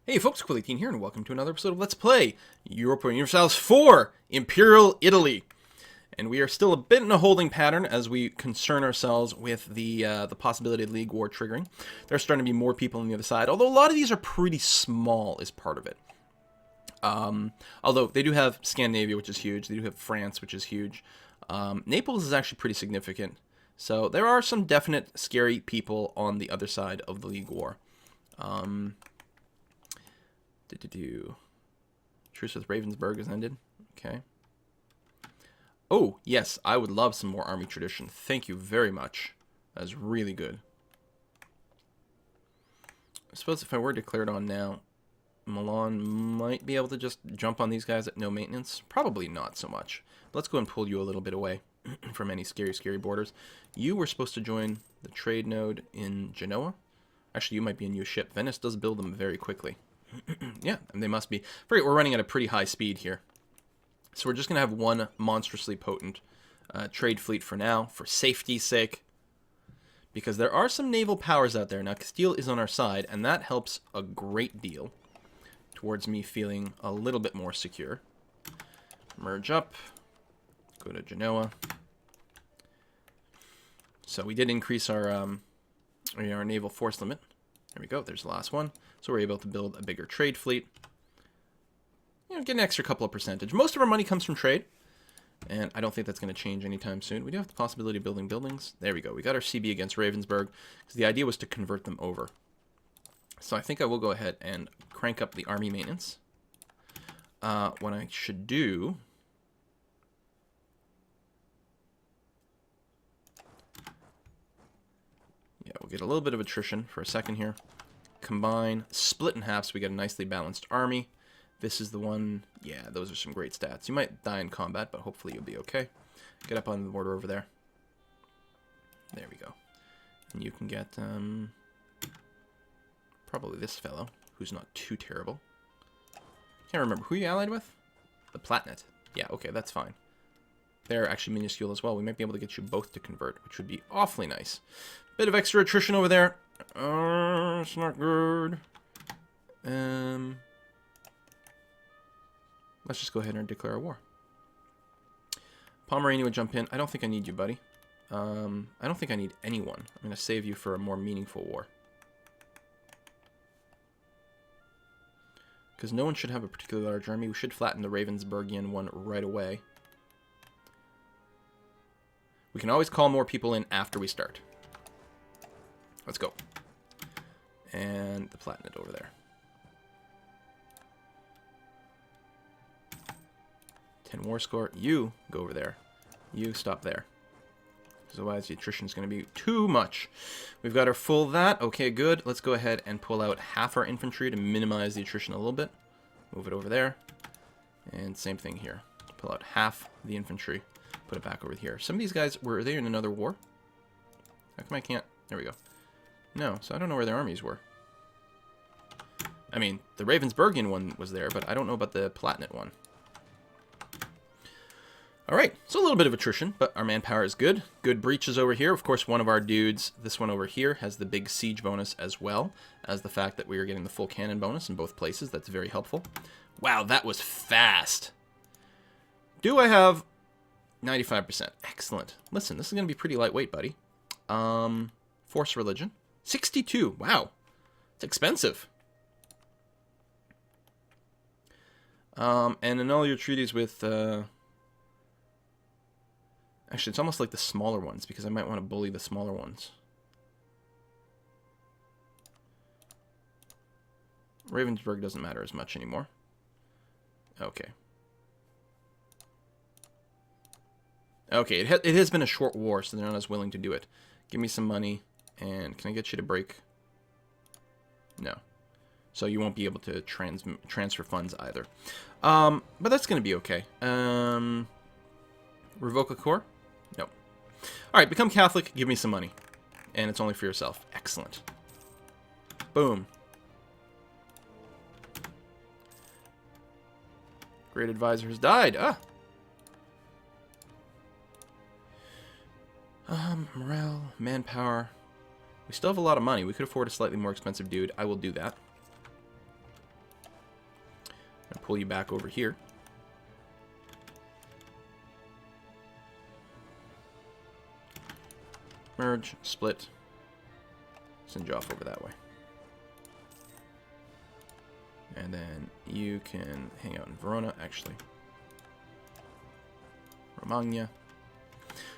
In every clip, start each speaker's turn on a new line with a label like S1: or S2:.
S1: Hey folks, Quilly here, and welcome to another episode of Let's Play Europa Universalis 4, Imperial Italy. And we are still a bit in a holding pattern as we concern ourselves with the possibility of League War triggering. There's starting to be more people on the other side, although a lot of these are pretty small as part of it. Although they do have Scandinavia, which is huge. They do have France, which is huge. Naples is actually pretty significant. So there are some definite scary people on the other side of the League War. Truce with Ravensburg has ended. Okay. Oh, yes, I would love some more army tradition. Thank you very much. That's really good. I suppose if I were declared on now, Milan might be able to just jump on these guys at no maintenance. Probably not so much. Let's go and pull you a little bit away from any scary borders. You were supposed to join the trade node in Genoa. Actually, you might be a new ship. Venice does build them very quickly. Yeah, and they must be. We're running at a pretty high speed here. So we're just going to have one monstrously potent trade fleet for now, for safety's sake. Because there are some naval powers out there. Now, Castile is on our side, and that helps a great deal towards me feeling a little bit more secure. Merge up. Go to Genoa. So we did increase our naval force limit. There we go. There's the last one. So we're able to build a bigger trade fleet. You know, get an extra couple of percentage. Most of our money comes from trade. And I don't think that's going to change anytime soon. We do have the possibility of building buildings. There we go. We got our CB against Ravensburg. Because the idea was to convert them over. So I think I will go ahead and crank up the army maintenance. What I should do... Yeah, we'll get a little bit of attrition for a second here. Combine, split in half so we get a nicely balanced army. This is the one, yeah, those are some great stats. You might die in combat, but hopefully you'll be okay. Get up on the border over there. There we go. And you can get, probably this fellow, who's not too terrible. Can't remember, who you allied with? The Platnet. Yeah, okay, that's fine. They're actually minuscule as well. We might be able to get you both to convert, which would be awfully nice. Bit of extra attrition over there. It's not good. Let's just go ahead and declare a war. Pomerania would jump in. I don't think I need you, buddy. I don't think I need anyone. I'm going to save you for a more meaningful war. Because no one should have a particularly large army. We should flatten the Ravensburgian one right away. We can always call more people in after we start. Let's go. And the Platinate over there. 10 war score. You go over there. You stop there. Otherwise the attrition is going to be too much. We've got our full that. Okay, good. Let's go ahead and pull out half our infantry to minimize the attrition a little bit. Move it over there. And same thing here. Pull out half the infantry. Put it back over here. Some of these guys, were they in another war? How come I can't? There we go. No, so I don't know where their armies were. I mean, the Ravensburgian one was there, but I don't know about the Platinate one. Alright, so a little bit of attrition, but our manpower is good. Good breaches over here. Of course, one of our dudes, this one over here, has the big siege bonus as well as the fact that we are getting the full cannon bonus in both places. That's very helpful. Wow, that was fast. Do I have 95%? Excellent. Listen, this is going to be pretty lightweight, buddy. Force religion. 62. Wow. It's expensive. And annul your treaties with... Actually, it's almost like the smaller ones, because I might want to bully the smaller ones. Ravensburg doesn't matter as much anymore. Okay. Okay, it has been a short war, so they're not as willing to do it. Give me some money, and can I get you to break? No. So you won't be able to transfer funds either. But that's going to be okay. Revoke a core? No. Alright, become Catholic, give me some money. And it's only for yourself. Excellent. Boom. Great advisor has died. Ah! Morale, manpower. We still have a lot of money. We could afford a slightly more expensive dude. I will do that. pull you back over here. Merge, split, send you off over that way. And then you can hang out in Verona, actually. Romagna.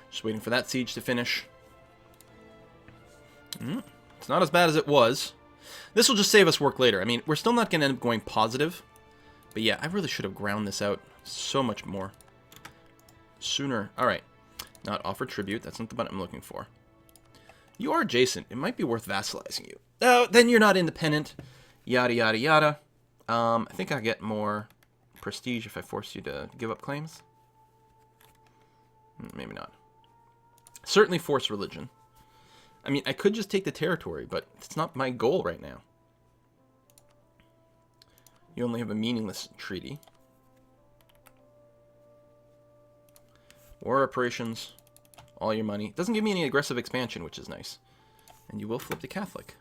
S1: Just waiting for that siege to finish. It's not as bad as it was. This will just save us work later. I mean, we're still not going to end up going positive. But yeah, I really should have ground this out so much more sooner. Alright. Not offer tribute. That's not the button I'm looking for. You are adjacent. It might be worth vassalizing you. Oh, then you're not independent. Yada, yada, yada. I think I'll get more prestige if I force you to give up claims. Maybe not. Certainly force religion. I mean, I could just take the territory, but it's not my goal right now. You only have a meaningless treaty. War operations. All your money. Doesn't give me any aggressive expansion, which is nice. And you will flip to Catholic.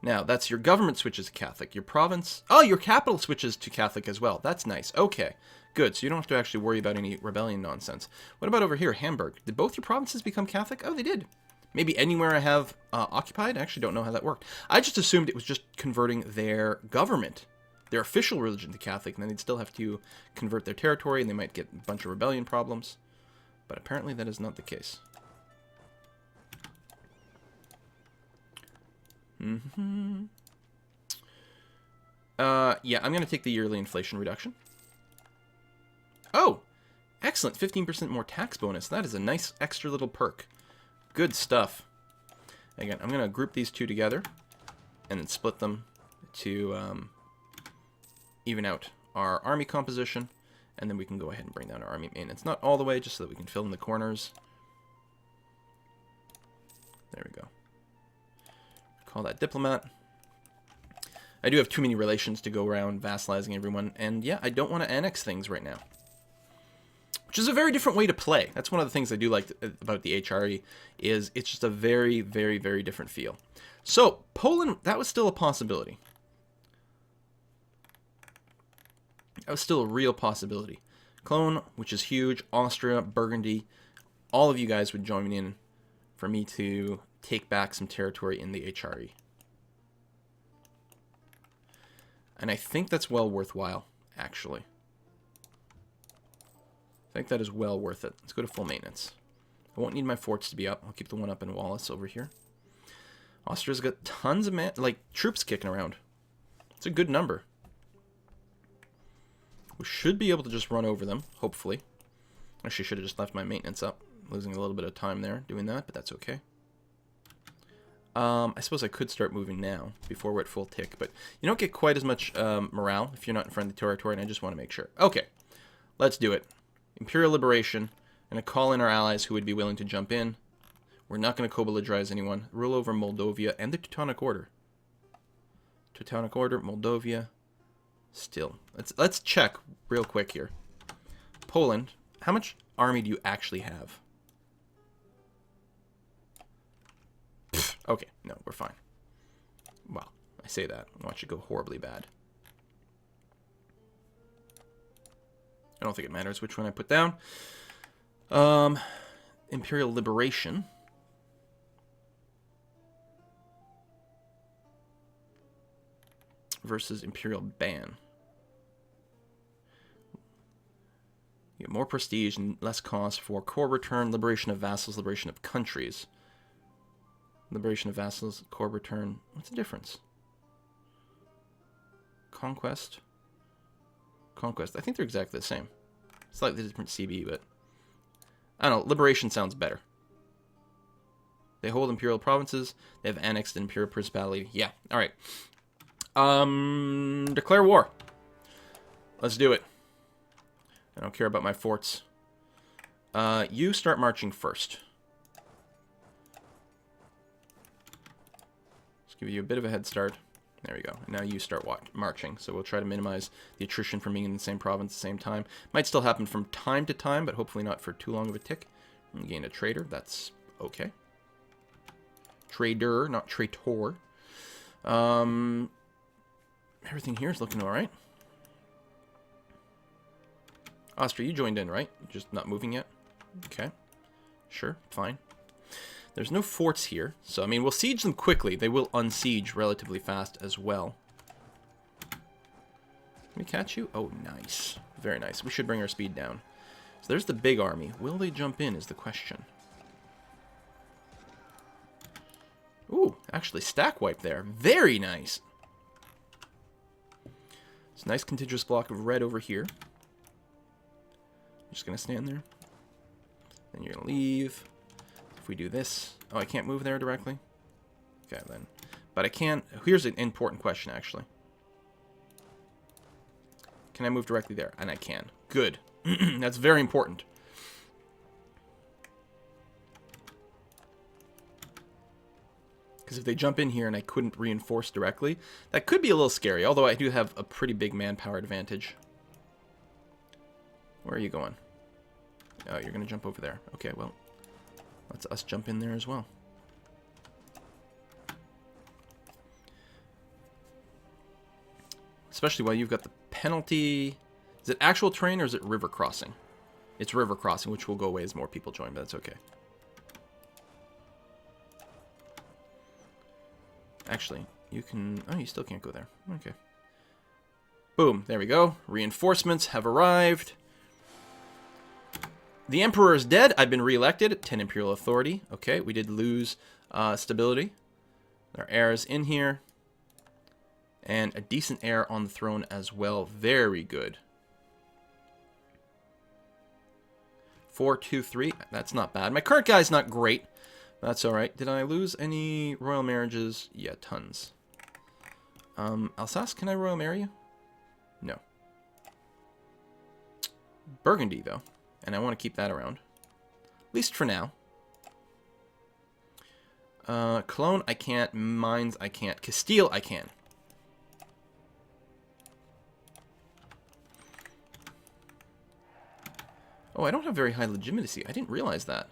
S1: Now, that's your government switches to Catholic. Your province... Oh, your capital switches to Catholic as well. That's nice. Okay. Good. So you don't have to actually worry about any rebellion nonsense. What about over here, Hamburg? Did both your provinces become Catholic? Oh, they did. Maybe anywhere I have occupied? I actually don't know how that worked. I just assumed it was just converting their government, their official religion to Catholic, and then they'd still have to convert their territory, and they might get a bunch of rebellion problems. But apparently that is not the case. Yeah, I'm going to take the yearly inflation reduction. Oh, excellent. 15% more tax bonus. That is a nice extra little perk. Good stuff. Again, I'm going to group these two together and then split them to even out our army composition. And then we can go ahead and bring down our army maintenance. Not all the way, just so that we can fill in the corners. There we go. Call that diplomat. I do have too many relations to go around vassalizing everyone. And yeah, I don't want to annex things right now. Which is a very different way to play. That's one of the things I do like about the HRE, is it's just a very, very, very different feel. So, Poland, that was still a possibility. That was still a real possibility. Cologne, which is huge, Austria, Burgundy, all of you guys would join in for me to take back some territory in the HRE. And I think that's well worthwhile, actually. I think that is well worth it. Let's go to full maintenance. I won't need my forts to be up. I'll keep the one up in Wallace over here. Austria's got tons of troops kicking around. It's a good number. We should be able to just run over them, hopefully. Actually, should have just left my maintenance up. Losing a little bit of time there doing that, but that's okay. I suppose I could start moving now before we're at full tick, but you don't get quite as much morale if you're not in front of the territory, and I just want to make sure. Okay, let's do it. Imperial Liberation. I'm going to call in our allies who would be willing to jump in. We're not going to co-belligerize anyone. Rule over Moldavia and the Teutonic Order. Teutonic Order, Moldavia. Still. Let's check real quick here. Poland. How much army do you actually have? Pfft, okay, no, we're fine. Well, I say that. Watch it go horribly bad. I don't think it matters which one I put down. Imperial Liberation. Versus Imperial Ban. You get more prestige and less cost for core return, liberation of vassals, liberation of countries. Liberation of vassals, core return. What's the difference? Conquest. Conquest. I think they're exactly the same. Slightly different CB, but I don't know. Liberation sounds better. They hold imperial provinces. They have annexed an imperial principality. Yeah. All right. Declare war. Let's do it. I don't care about my forts. You start marching first. Let's give you a bit of a head start. There we go. And now you start marching. So we'll try to minimize the attrition from being in the same province at the same time. Might still happen from time to time, but hopefully not for too long of a tick. And gain a trader. That's okay. Trader, not traitor. Everything here is looking alright. Austria, you joined in, right? Just not moving yet? Okay. Sure, fine. There's no forts here, so, I mean, we'll siege them quickly. They will unsiege relatively fast as well. Can we catch you? Oh, nice. Very nice. We should bring our speed down. So there's the big army. Will they jump in is the question. Ooh, actually stack wipe there. Very nice. It's a nice contiguous block of red over here. Just going to stand there. Then you're going to leave. If we do this... Oh, I can't move there directly? Okay, then. But I can... Here's an important question, actually. Can I move directly there? And I can. Good. That's very important. Because if they jump in here and I couldn't reinforce directly, that could be a little scary. Although I do have a pretty big manpower advantage. Where are you going? Oh, you're going to jump over there. Okay, well, let's us jump in there as well. Especially while you've got the penalty. Is it actual terrain or is it river crossing? It's river crossing, which will go away as more people join, but that's okay. Actually, you can... Oh, you still can't go there. Okay. Boom. There we go. Reinforcements have arrived. The Emperor is dead. I've been re-elected. 10 Imperial authority. Okay, we did lose stability. Our heir is in here. And a decent heir on the throne as well. Very good. 4, 2, 3. That's not bad. My current guy's not great. That's alright. Did I lose any royal marriages? Yeah, tons. Alsace, can I royal marry you? No. Burgundy, though. And I want to keep that around. At least for now. Cologne, I can't. Mines, I can't. Castile, I can. Oh, I don't have very high legitimacy. I didn't realize that.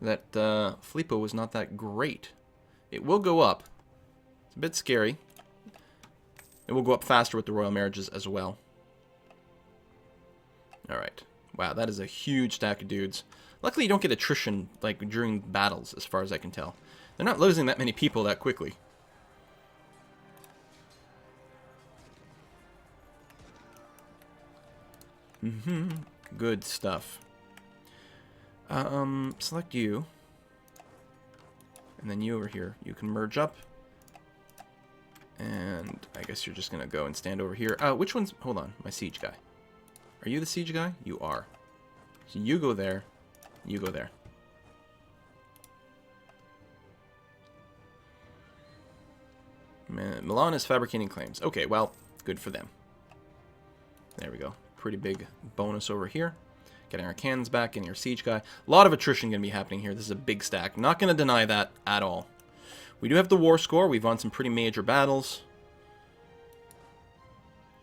S1: That Filippo was not that great. It will go up. It's a bit scary. It will go up faster with the royal marriages as well. Alright. Wow, that is a huge stack of dudes. Luckily, you don't get attrition like during battles, as far as I can tell. They're not losing that many people that quickly. Good stuff. Select you. And then you over here. You can merge up. And I guess you're just going to go and stand over here. Which one's... Hold on. My siege guy. Are you the siege guy? You are. So you go there. You go there. Milan is fabricating claims. Okay, well, good for them. There we go. Pretty big bonus over here. Getting our cannons back, getting our siege guy. A lot of attrition going to be happening here. This is a big stack. Not going to deny that at all. We do have the war score. We've won some pretty major battles.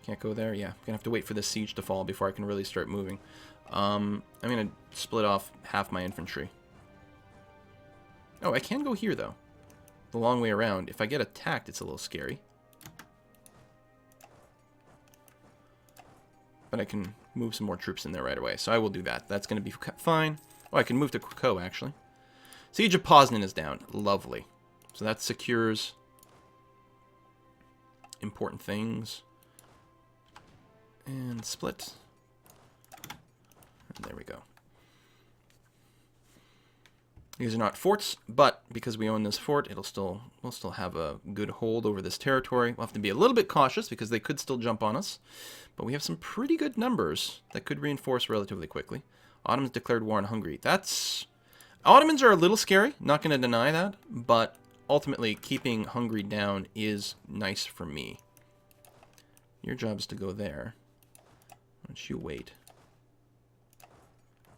S1: Can't go there. Yeah, going to have to wait for this siege to fall before I can really start moving. I'm going to split off half my infantry. Oh, I can go here, though. The long way around. If I get attacked, it's a little scary. But I can move some more troops in there right away. So I will do that. That's going to be fine. Oh, I can move to Krakow, actually. Siege of Poznan is down. Lovely. So that secures important things. And split. And there we go. These are not forts, but because we own this fort, we'll still have a good hold over this territory. We'll have to be a little bit cautious because they could still jump on us. But we have some pretty good numbers that could reinforce relatively quickly. Ottomans declared war on Hungary. Ottomans are a little scary, not going to deny that, but ultimately keeping Hungary down is nice for me. Your job is to go there. Why don't you wait?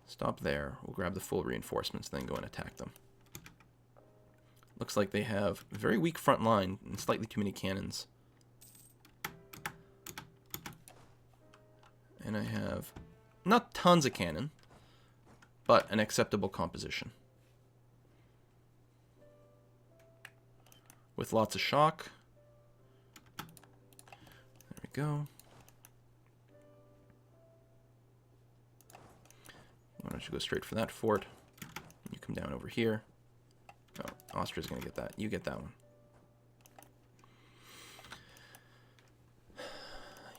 S1: Stop there. We'll grab the full reinforcements, then go and attack them. Looks like they have a very weak front line and slightly too many cannons. And I have not tons of cannon, but an acceptable composition. With lots of shock. There we go. Why don't you go straight for that fort? You come down over here. Oh, Austria's going to get that. You get that one.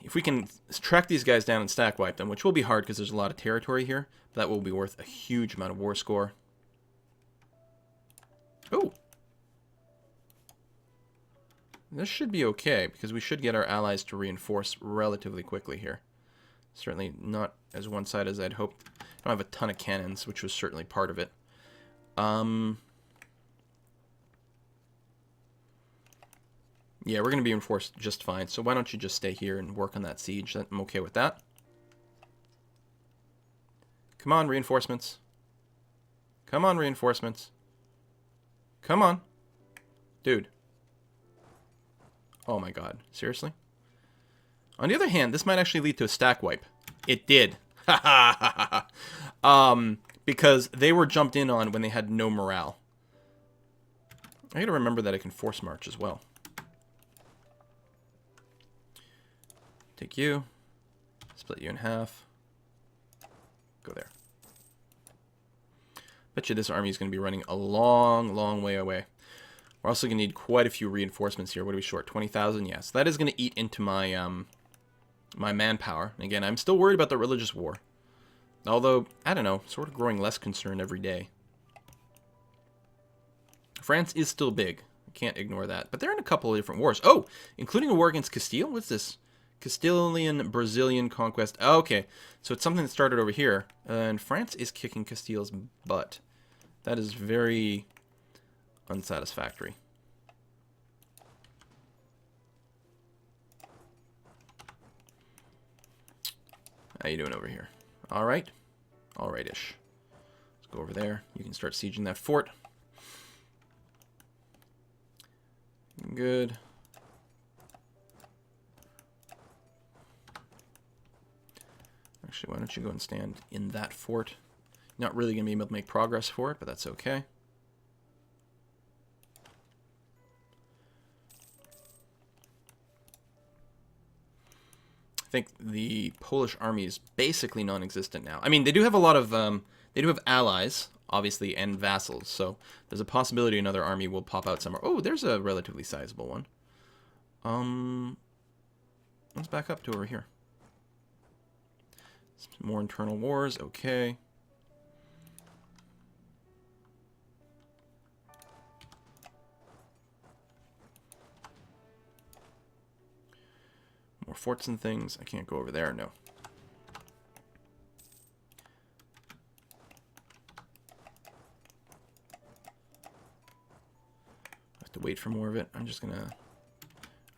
S1: If we can track these guys down and stack wipe them, which will be hard because there's a lot of territory here, but that will be worth a huge amount of war score. Oh! This should be okay, because we should get our allies to reinforce relatively quickly here. Certainly not as one-sided as I'd hoped. I don't have a ton of cannons, which was certainly part of it. Yeah, we're going to be reinforced just fine, so why don't you just stay here and work on that siege? I'm okay with that. Come on, reinforcements. Come on, reinforcements. Come on. Dude. Oh my god. Seriously? On the other hand, this might actually lead to a stack wipe. It did. Because they were jumped in on when they had no morale. I gotta remember that I can force march as well. Take you. Split you in half. Go there. Bet you this army is going to be running a long, long way away. We're also going to need quite a few reinforcements here. What are we short? 20,000? Yes. That is going to eat into my my manpower. And again, I'm still worried about the religious war. Although, I don't know, sort of growing less concerned every day. France is still big. I can't ignore that. But they're in a couple of different wars. Oh! Including a war against Castile? What's this? Castilian Brazilian conquest. Oh, okay. So it's something that started over here. And France is kicking Castile's butt. That is very unsatisfactory. How you doing over here? Alright. Alright-ish. Let's go over there. You can start sieging that fort. Good. Actually, why don't you go and stand in that fort? Not really going to be able to make progress for it, but that's okay. I think the Polish army is basically non-existent now. I mean, they do have a lot of, they do have allies, obviously, and vassals, so there's a possibility another army will pop out somewhere. Oh, there's a relatively sizable one. Let's back up to over here. Some more internal wars, okay. More forts and things. I can't go over there, no. I have to wait for more of it. I'm just gonna...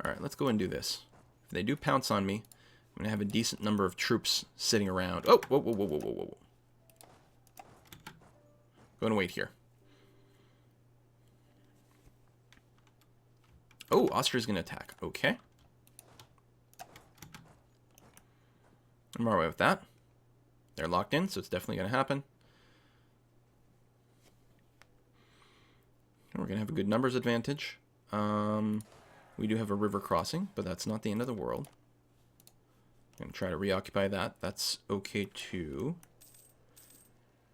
S1: Alright, let's go and do this. If they do pounce on me, I'm gonna have a decent number of troops sitting around. Oh, whoa, whoa, whoa, whoa, whoa, whoa. Go and wait here. Oh, Austria's gonna attack. Okay. I'm all right with that. They're locked in, so it's definitely going to happen. And we're going to have a good numbers advantage. We do have a river crossing, but that's not the end of the world. I'm going to try to reoccupy that. That's okay too.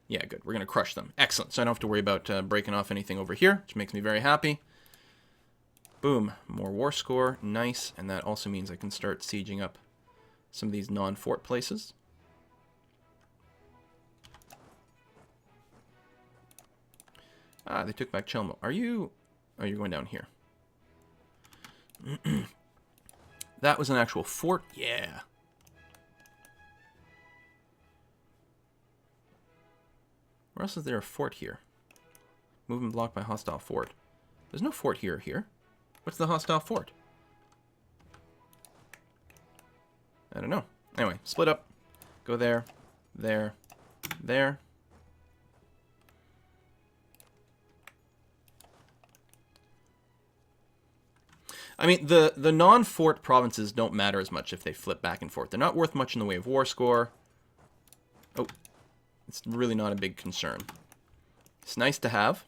S1: Yeah, good. We're going to crush them. Excellent. So I don't have to worry about breaking off anything over here, which makes me very happy. Boom. More war score. Nice. And that also means I can start sieging up some of these non-fort places. Ah, they took back Chelmo. Are you... Oh, you're going down here. That was an actual fort? Yeah. Where else is there a fort here? Movement blocked by hostile fort. There's no fort here. What's the hostile fort? I don't know. Anyway, split up. Go there. There. There. I mean, the non-fort provinces don't matter as much if they flip back and forth. They're not worth much in the way of war score. Oh. It's really not a big concern. It's nice to have.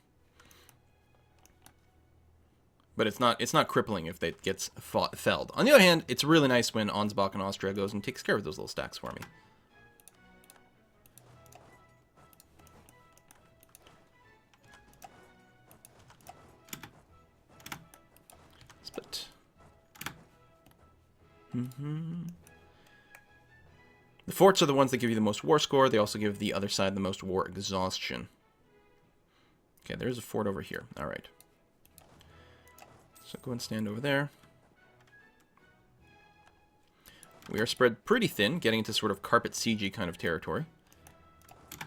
S1: But it's not crippling if it gets felled. On the other hand, it's really nice when Ansbach in Austria goes and takes care of those little stacks for me. The forts are the ones that give you the most war score. They also give the other side the most war exhaustion. Okay, there's a fort over here. All right. So go and stand over there. We are spread pretty thin, getting into sort of carpet siege kind of territory.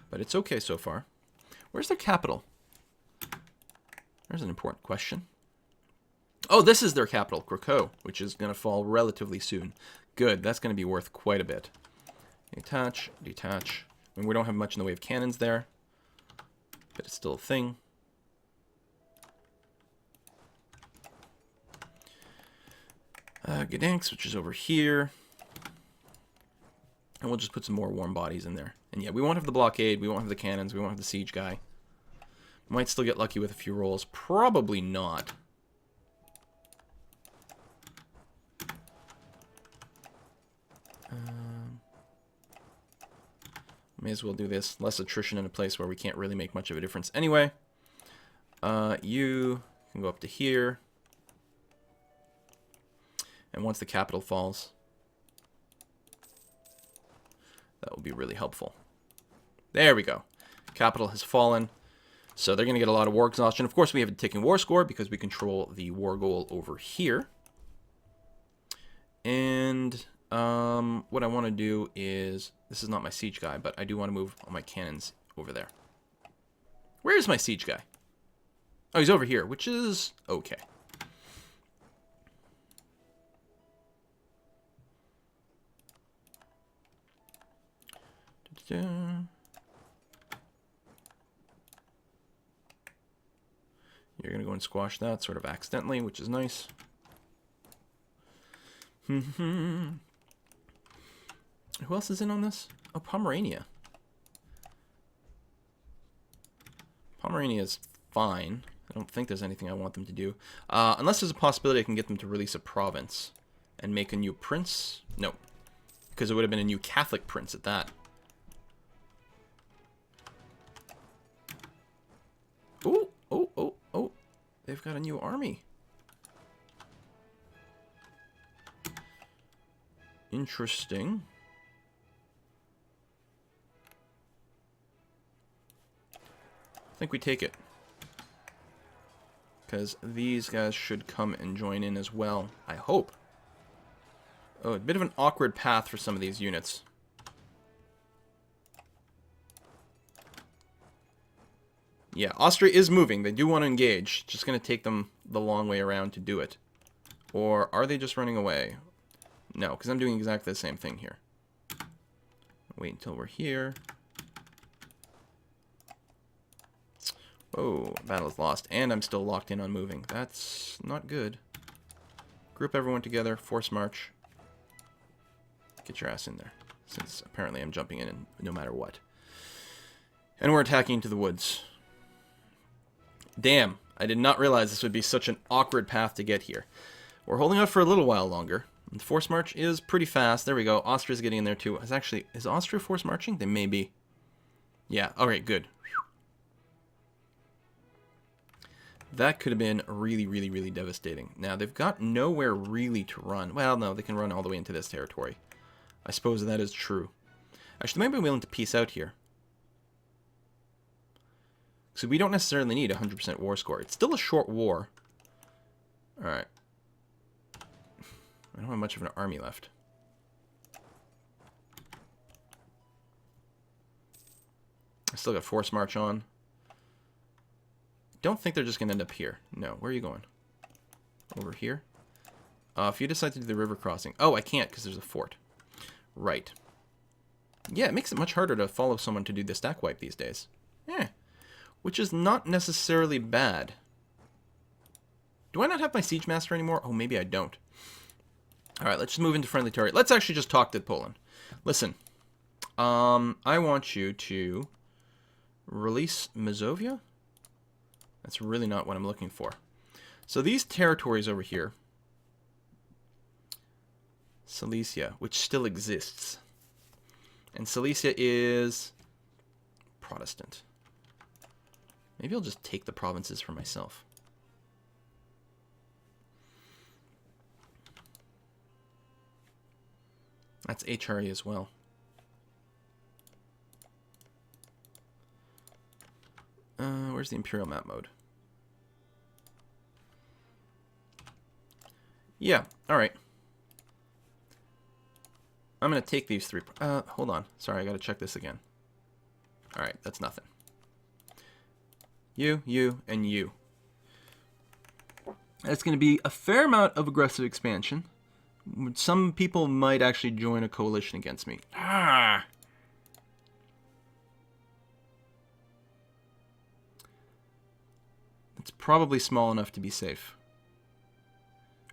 S1: But it's okay so far. Where's their capital? There's an important question. Oh, this is their capital, Krakow, which is going to fall relatively soon. Good, that's going to be worth quite a bit. Detach, detach. I mean, we don't have much in the way of cannons there, but it's still a thing. Gdansk, which is over here. And we'll just put some more warm bodies in there. And yeah, we won't have the blockade, we won't have the cannons, we won't have the siege guy. Might still get lucky with a few rolls. Probably not. May as well do this. Less attrition in a place where we can't really make much of a difference anyway. You can go up to here. And once the capital falls, that will be really helpful. There we go. Capital has fallen. So they're going to get a lot of war exhaustion. Of course, we have a ticking war score because we control the war goal over here. And what I want to do is, this is not my siege guy, but I do want to move all my cannons over there. Where is my siege guy? Oh, he's over here, which is okay. You're going to go and squash that sort of accidentally, which is nice. Who else is in on this? Oh, Pomerania. Pomerania is fine. I don't think there's anything I want them to do. Unless there's a possibility I can get them to release a province and make a new prince. No, because it would have been a new Catholic prince at that. Oh, oh, oh, oh. They've got a new army. Interesting. I think we take it. Because these guys should come and join in as well. I hope. Oh, a bit of an awkward path for some of these units. Yeah, Austria is moving. They do want to engage. Just going to take them the long way around to do it. Or are they just running away? No, because I'm doing exactly the same thing here. Wait until we're here. Oh, battle is lost. And I'm still locked in on moving. That's not good. Group everyone together. Force march. Get your ass in there. Since apparently I'm jumping in no matter what. And we're attacking into the woods. Damn, I did not realize this would be such an awkward path to get here. We're holding out for a little while longer. The force march is pretty fast. There we go. Austria's getting in there too. Is Austria force marching? They may be. Yeah, alright, good. That could have been really, really, really devastating. Now, they've got nowhere really to run. Well, no, they can run all the way into this territory. I suppose that is true. Actually, they might be willing to peace out here. So we don't necessarily need a 100% war score. It's still a short war. Alright. I don't have much of an army left. I still got force march on. Don't think they're just going to end up here. No, where are you going? Over here? If you decide to do the river crossing. Oh, I can't because there's a fort. Right. Yeah, it makes it much harder to follow someone to do the stack wipe these days. Yeah. Which is not necessarily bad. Do I not have my siege master anymore? Oh, maybe I don't. Alright, let's just move into friendly territory. Let's actually just talk to Poland. Listen. I want you to release Mazovia? That's really not what I'm looking for. So these territories over here. Silesia, which still exists. And Silesia is Protestant. Maybe I'll just take the provinces for myself. That's HRE as well. Where's the Imperial map mode? Yeah, alright. I'm going to take these three... hold on. Sorry, I got to check this again. Alright, that's nothing. You, and you. That's going to be a fair amount of aggressive expansion. Some people might actually join a coalition against me. Ah! It's probably small enough to be safe.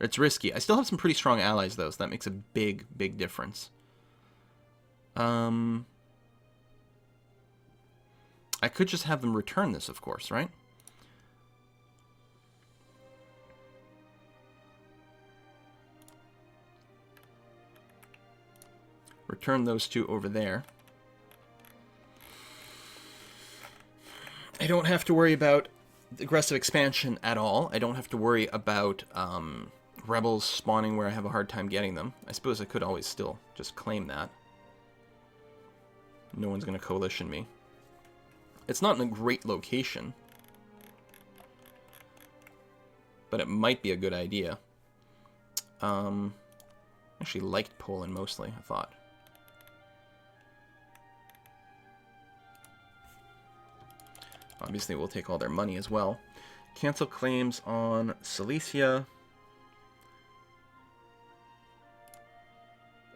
S1: It's risky. I still have some pretty strong allies, though, so that makes a big, big difference. I could just have them return this, of course, right? Return those two over there. I don't have to worry about aggressive expansion at all. I don't have to worry about rebels spawning where I have a hard time getting them. I suppose I could always still just claim that. No one's going to coalition me. It's not in a great location, but it might be a good idea. I actually liked Poland mostly, I thought. Obviously, we'll take all their money as well. Cancel claims on Silesia.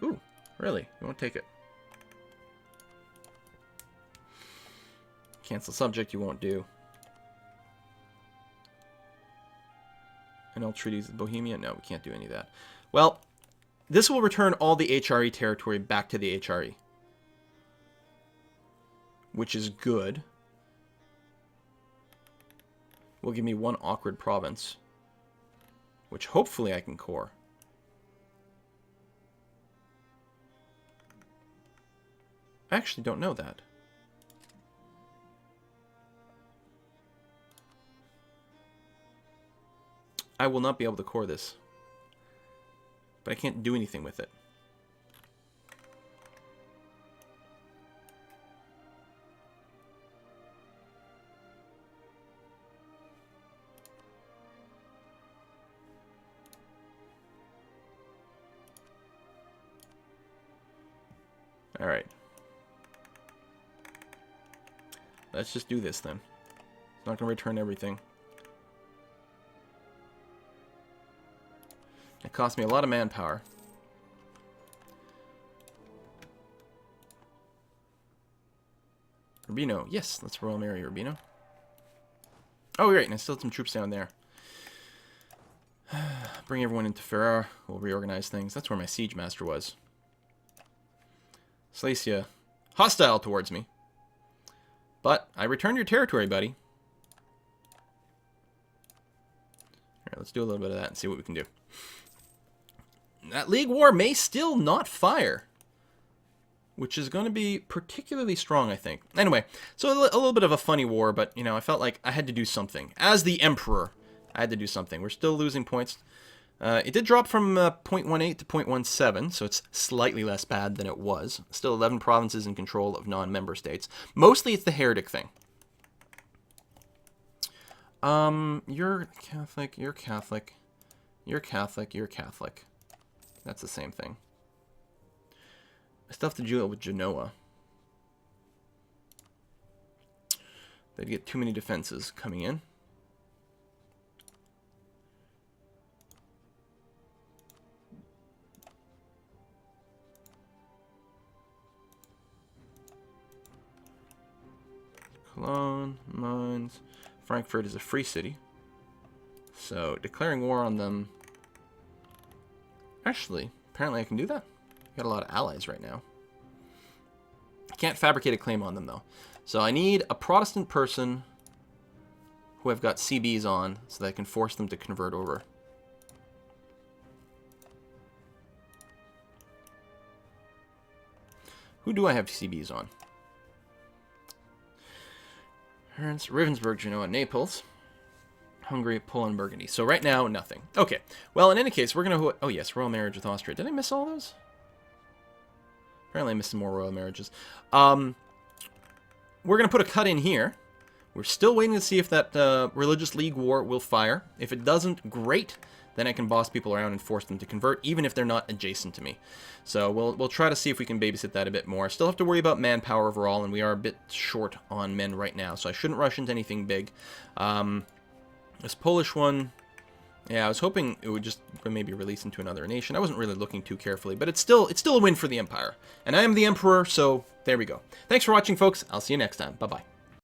S1: Ooh, really? You won't take it. Cancel subject, you won't do. Annul treaties with Bohemia? No, we can't do any of that. Well, this will return all the HRE territory back to the HRE. Which is good. Will give me one awkward province, which hopefully I can core. I actually don't know that. I will not be able to core this, but I can't do anything with it. Alright. Let's just do this then. It's not going to return everything. It cost me a lot of manpower. Urbino. Yes, let's Royal Mary Urbino. Oh, great. And I still have some troops down there. Bring everyone into Ferrara. We'll reorganize things. That's where my siege master was. Silesia, hostile towards me. But I returned your territory, buddy. Alright, let's do a little bit of that and see what we can do. That League War may still not fire, which is going to be particularly strong, I think. Anyway, so a little bit of a funny war, but, you know, I felt like I had to do something. As the Emperor, I had to do something. We're still losing points. It did drop from 0.18 to 0.17, so it's slightly less bad than it was. Still 11 provinces in control of non-member states. Mostly it's the heretic thing. You're Catholic, you're Catholic, you're Catholic, you're Catholic. That's the same thing. I still have to deal with Genoa. They'd get too many defenses coming in. Cologne, Mainz. Frankfurt is a free city. So, declaring war on them... Actually, apparently I can do that. Got a lot of allies right now. I can't fabricate a claim on them, though. So I need a Protestant person who I've got CBs on so that I can force them to convert over. Who do I have CBs on? Ravensburg, Genoa, Naples. Hungary, Poland, Burgundy. So right now, nothing. Okay. Well, in any case, we're going to... Oh, yes, royal marriage with Austria. Did I miss all those? Apparently I missed some more royal marriages. We're going to put a cut in here. We're still waiting to see if that religious league war will fire. If it doesn't, great. Then I can boss people around and force them to convert, even if they're not adjacent to me. So we'll try to see if we can babysit that a bit more. Still have to worry about manpower overall, and we are a bit short on men right now, so I shouldn't rush into anything big. This Polish one, yeah, I was hoping it would just maybe release into another nation. I wasn't really looking too carefully, but it's still a win for the Empire. And I am the Emperor, so there we go. Thanks for watching, folks. I'll see you next time. Bye-bye.